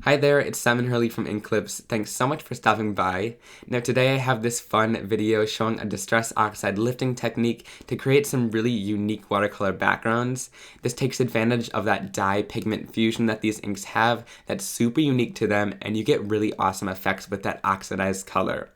Hi there, it's Simon Hurley from Inklips. Thanks so much for stopping by. Now today I have this fun video showing a Distress Oxide lifting technique to create some really unique watercolor backgrounds. This takes advantage of that dye pigment fusion that these inks have that's super unique to them, and you get really awesome effects with that oxidized color.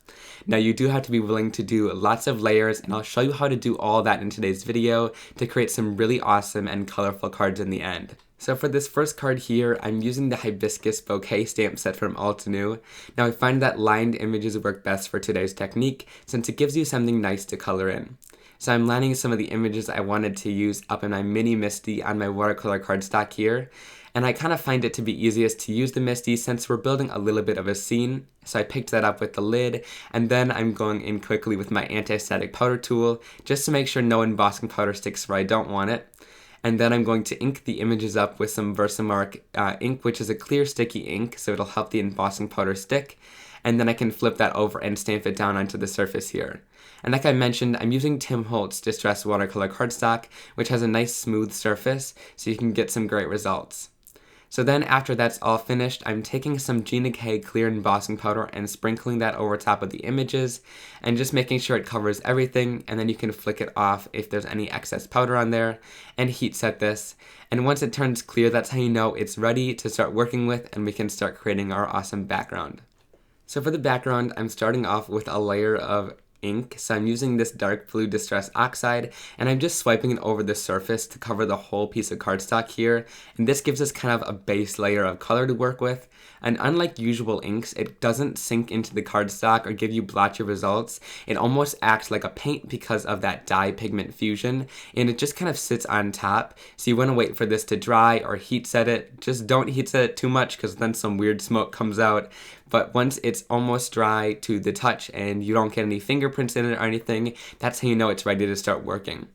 Now you do have to be willing to do lots of layers, and I'll show you how to do all that in today's video to create some really awesome and colorful cards in the end. So for this first card here, I'm using the Hibiscus Bouquet stamp set from Holtz. Now I find that lined images work best for today's technique since it gives you something nice to color in. So I'm lining some of the images I wanted to use up in my mini Misty on my watercolor cardstock here. And I kind of find it to be easiest to use the Misty since we're building a little bit of a scene. So I picked that up with the lid, and then I'm going in quickly with my anti-static powder tool just to make sure no embossing powder sticks where I don't want it. And then I'm going to ink the images up with some Versamark ink, which is a clear sticky ink, so it'll help the embossing powder stick. And then I can flip that over and stamp it down onto the surface here. And like I mentioned, I'm using Tim Holtz Distress Watercolor Cardstock, which has a nice smooth surface, so you can get some great results. So then after that's all finished, I'm taking some Gina K clear embossing powder and sprinkling that over top of the images and just making sure it covers everything, and then you can flick it off if there's any excess powder on there and heat set this. And once it turns clear, that's how you know it's ready to start working with and we can start creating our awesome background. So for the background, I'm starting off with a layer of ink, so I'm using this dark blue Distress Oxide, and I'm just swiping it over the surface to cover the whole piece of cardstock here, and this gives us kind of a base layer of color to work with. And unlike usual inks, it doesn't sink into the cardstock or give you blotchy results. It almost acts like a paint because of that dye pigment fusion, and it just kind of sits on top, so you want to wait for this to dry or heat set it. Just don't heat set it too much because then some weird smoke comes out. But once it's almost dry to the touch and you don't get any fingerprints in it or anything, that's how you know it's ready to start working.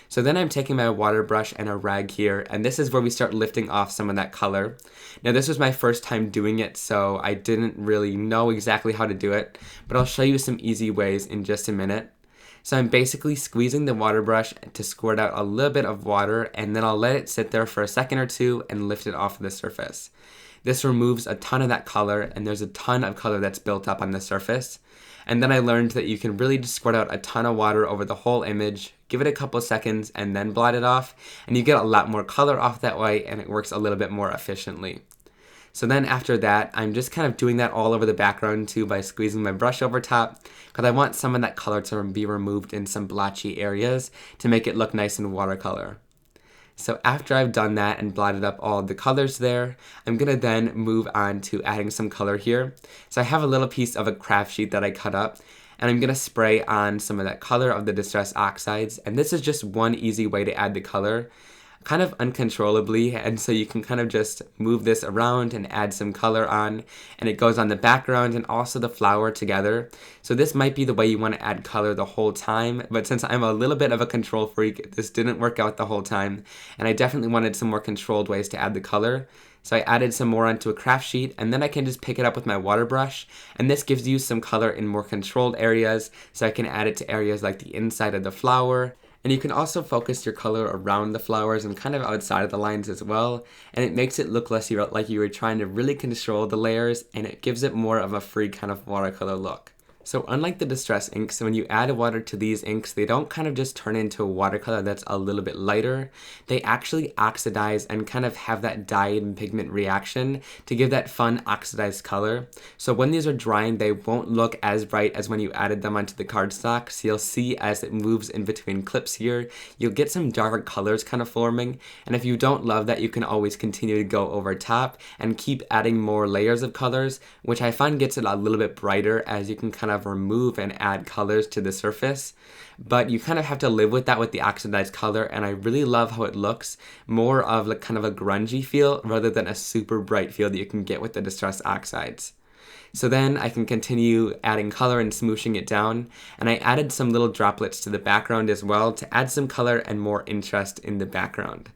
So then I'm taking my water brush and a rag here, and this is where we start lifting off some of that color. Now this was my first time doing it, so I didn't really know exactly how to do it, but I'll show you some easy ways in just a minute. So I'm basically squeezing the water brush to squirt out a little bit of water, and then I'll let it sit there for a second or two and lift it off the surface. This removes a ton of that color, and there's a ton of color that's built up on the surface. And then I learned that you can really just squirt out a ton of water over the whole image, give it a couple seconds, and then blot it off, and you get a lot more color off that way, and it works a little bit more efficiently. So then after that, I'm just kind of doing that all over the background too by squeezing my brush over top, because I want some of that color to be removed in some blotchy areas to make it look nice in watercolor. So after I've done that and blotted up all the colors there, I'm going to then move on to adding some color here. So I have a little piece of a craft sheet that I cut up, and I'm going to spray on some of that color of the Distress Oxides, and this is just one easy way to add the color, kind of uncontrollably, and so you can kind of just move this around and add some color on, and it goes on the background and also the flower together. So this might be the way you want to add color the whole time, but since I'm a little bit of a control freak, this didn't work out the whole time, and I definitely wanted some more controlled ways to add the color. So I added some more onto a craft sheet, and then I can just pick it up with my water brush, and this gives you some color in more controlled areas, so I can add it to areas like the inside of the flower. And you can also focus your color around the flowers and kind of outside of the lines as well, and it makes it look less like you were trying to really control the layers, and it gives it more of a free kind of watercolor look. So unlike the Distress inks, when you add water to these inks, they don't kind of just turn into a watercolor that's a little bit lighter. They actually oxidize and kind of have that dye and pigment reaction to give that fun oxidized color. So when these are drying, they won't look as bright as when you added them onto the cardstock. So you'll see as it moves in between clips here, you'll get some darker colors kind of forming. And if you don't love that, you can always continue to go over top and keep adding more layers of colors, which I find gets it a little bit brighter as you can kind of remove and add colors to the surface. But you kind of have to live with that with the oxidized color, and I really love how it looks, more of like kind of a grungy feel rather than a super bright feel that you can get with the Distress Oxides. So then I can continue adding color and smooshing it down, and I added some little droplets to the background as well to add some color and more interest in the background.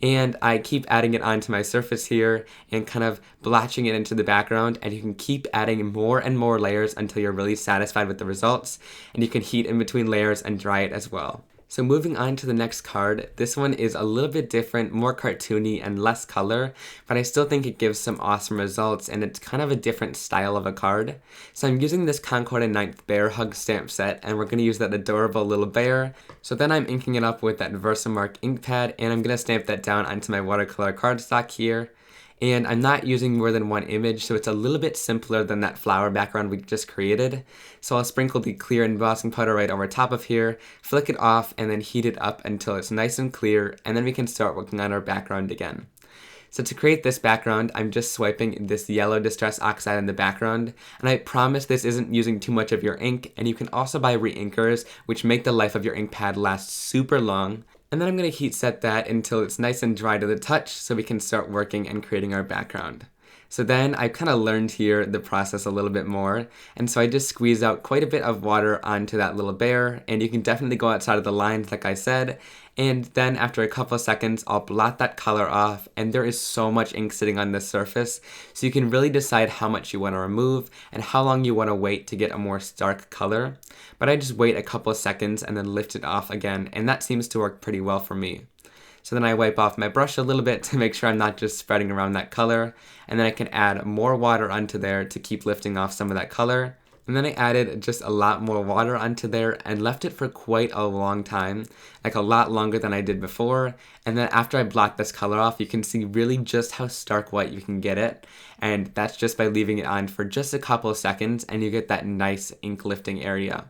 And I keep adding it onto my surface here and kind of blotching it into the background, and you can keep adding more and more layers until you're really satisfied with the results, and you can heat in between layers and dry it as well. So moving on to the next card, this one is a little bit different, more cartoony and less color, but I still think it gives some awesome results and it's kind of a different style of a card. So I'm using this Concord and Ninth Bear Hug stamp set and we're going to use that adorable little bear. So then I'm inking it up with that Versamark ink pad and I'm going to stamp that down onto my watercolor cardstock here. And I'm not using more than one image, so it's a little bit simpler than that flower background we just created. So I'll sprinkle the clear embossing powder right over top of here, flick it off, and then heat it up until it's nice and clear, and then we can start working on our background again. So to create this background, I'm just swiping this yellow Distress Oxide in the background, and I promise this isn't using too much of your ink, and you can also buy re-inkers, which make the life of your ink pad last super long. And then I'm going to heat set that until it's nice and dry to the touch so we can start working and creating our background. So then I kind of learned here the process a little bit more, and so I just squeeze out quite a bit of water onto that little bear, and you can definitely go outside of the lines like I said, and then after a couple of seconds I'll blot that color off, and there is so much ink sitting on this surface, so you can really decide how much you want to remove and how long you want to wait to get a more stark color. But I just wait a couple of seconds and then lift it off again, and that seems to work pretty well for me. So then I wipe off my brush a little bit to make sure I'm not just spreading around that color, and then I can add more water onto there to keep lifting off some of that color. And then I added just a lot more water onto there and left it for quite a long time, like a lot longer than I did before. And then after I blot this color off, you can see really just how stark white you can get it. And that's just by leaving it on for just a couple of seconds and you get that nice ink lifting area.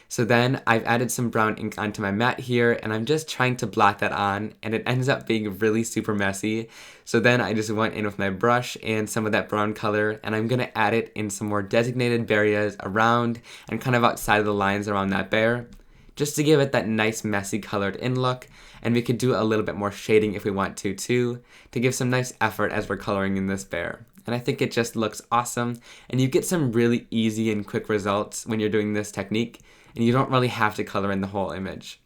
So then I've added some brown ink onto my mat here and I'm just trying to blot that on and it ends up being really super messy. So then I just went in with my brush and some of that brown color and I'm going to add it in some more designated areas around and kind of outside of the lines around that bear, just to give it that nice messy colored in look. And we could do a little bit more shading if we want to too, to give some nice effort as we're coloring in this bear. And I think it just looks awesome and you get some really easy and quick results when you're doing this technique. And you don't really have to color in the whole image.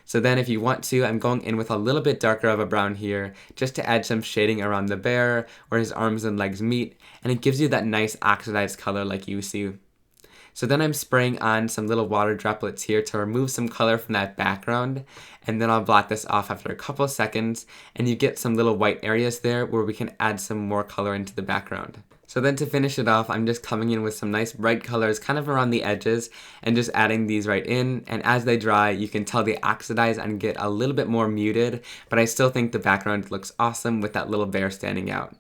So then if you want to, I'm going in with a little bit darker of a brown here, just to add some shading around the bear, where his arms and legs meet, and it gives you that nice oxidized color like you see. So then I'm spraying on some little water droplets here to remove some color from that background, and then I'll blot this off after a couple of seconds, and you get some little white areas there where we can add some more color into the background. So then to finish it off, I'm just coming in with some nice bright colors kind of around the edges and just adding these right in, and as they dry you can tell they oxidize and get a little bit more muted, but I still think the background looks awesome with that little bear standing out.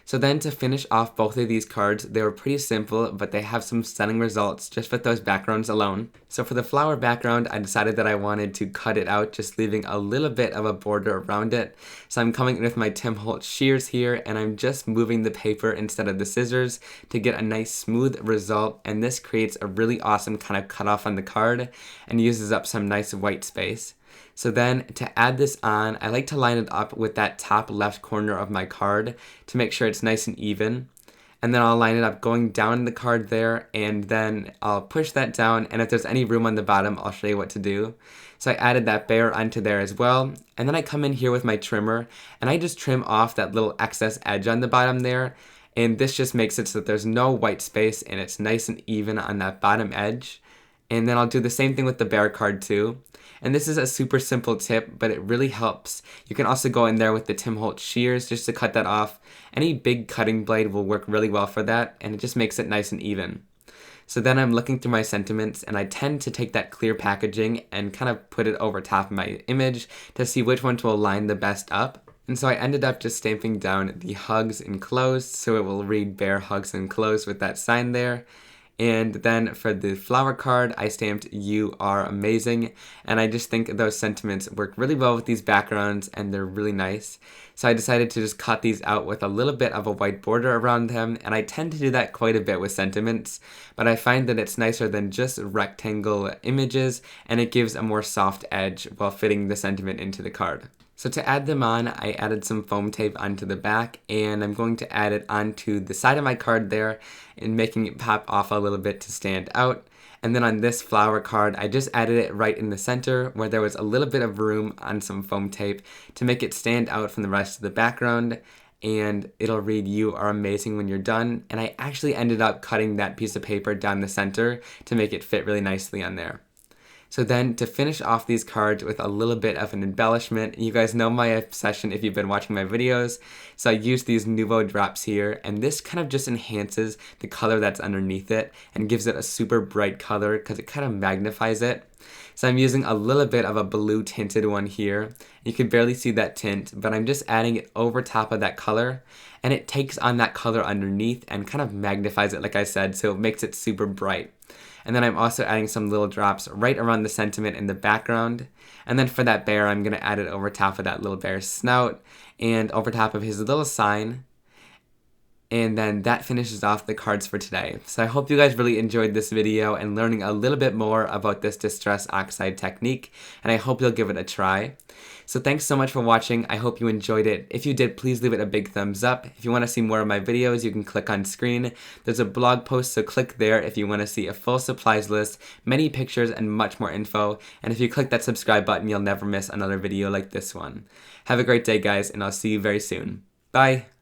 So then to finish off both of these cards, they were pretty simple, but they have some stunning results just with those backgrounds alone. So for the flower background, I decided that I wanted to cut it out, just leaving a little bit of a border around it. So I'm coming in with my Tim Holtz shears here, and I'm just moving the paper instead of the scissors to get a nice smooth result, and this creates a really awesome kind of cutoff on the card and uses up some nice white space. So then to add this on, I like to line it up with that top left corner of my card to make sure it's nice and even. And then I'll line it up going down the card there, and then I'll push that down, and if there's any room on the bottom, I'll show you what to do. So I added that bear onto there as well, and then I come in here with my trimmer, and I just trim off that little excess edge on the bottom there, and this just makes it so that there's no white space, and it's nice and even on that bottom edge. And then I'll do the same thing with the bear card too. And this is a super simple tip, but it really helps. You can also go in there with the Tim Holtz shears just to cut that off. Any big cutting blade will work really well for that, and it just makes it nice and even. So then I'm looking through my sentiments, and I tend to take that clear packaging and kind of put it over top of my image to see which one to align the best up. And so I ended up just stamping down the hugs enclosed, so it will read bear hugs enclosed with that sign there. And then for the flower card, I stamped "You are amazing," and I just think those sentiments work really well with these backgrounds and they're really nice. So I decided to just cut these out with a little bit of a white border around them, and I tend to do that quite a bit with sentiments, but I find that it's nicer than just rectangle images, and it gives a more soft edge while fitting the sentiment into the card. So to add them on, I added some foam tape onto the back, and I'm going to add it onto the side of my card there and making it pop off a little bit to stand out. And then on this flower card, I just added it right in the center where there was a little bit of room on some foam tape to make it stand out from the rest of the background. And it'll read "You are amazing" when you're done. And I actually ended up cutting that piece of paper down the center to make it fit really nicely on there. So then to finish off these cards with a little bit of an embellishment, you guys know my obsession if you've been watching my videos. So I use these Nouveau drops here, and this kind of just enhances the color that's underneath it and gives it a super bright color because it kind of magnifies it. So I'm using a little bit of a blue tinted one here. You can barely see that tint, but I'm just adding it over top of that color, and it takes on that color underneath and kind of magnifies it, like I said, so it makes it super bright. And then I'm also adding some little drops right around the sentiment in the background. And then for that bear, I'm going to add it over top of that little bear's snout and over top of his little sign. And then that finishes off the cards for today. So I hope you guys really enjoyed this video and learning a little bit more about this Distress Oxide technique, and I hope you'll give it a try. So thanks so much for watching. I hope you enjoyed it. If you did, please leave it a big thumbs up. If you want to see more of my videos, you can click on screen. There's a blog post, so click there if you want to see a full supplies list, many pictures, and much more info. And if you click that subscribe button, you'll never miss another video like this one. Have a great day, guys, and I'll see you very soon. Bye!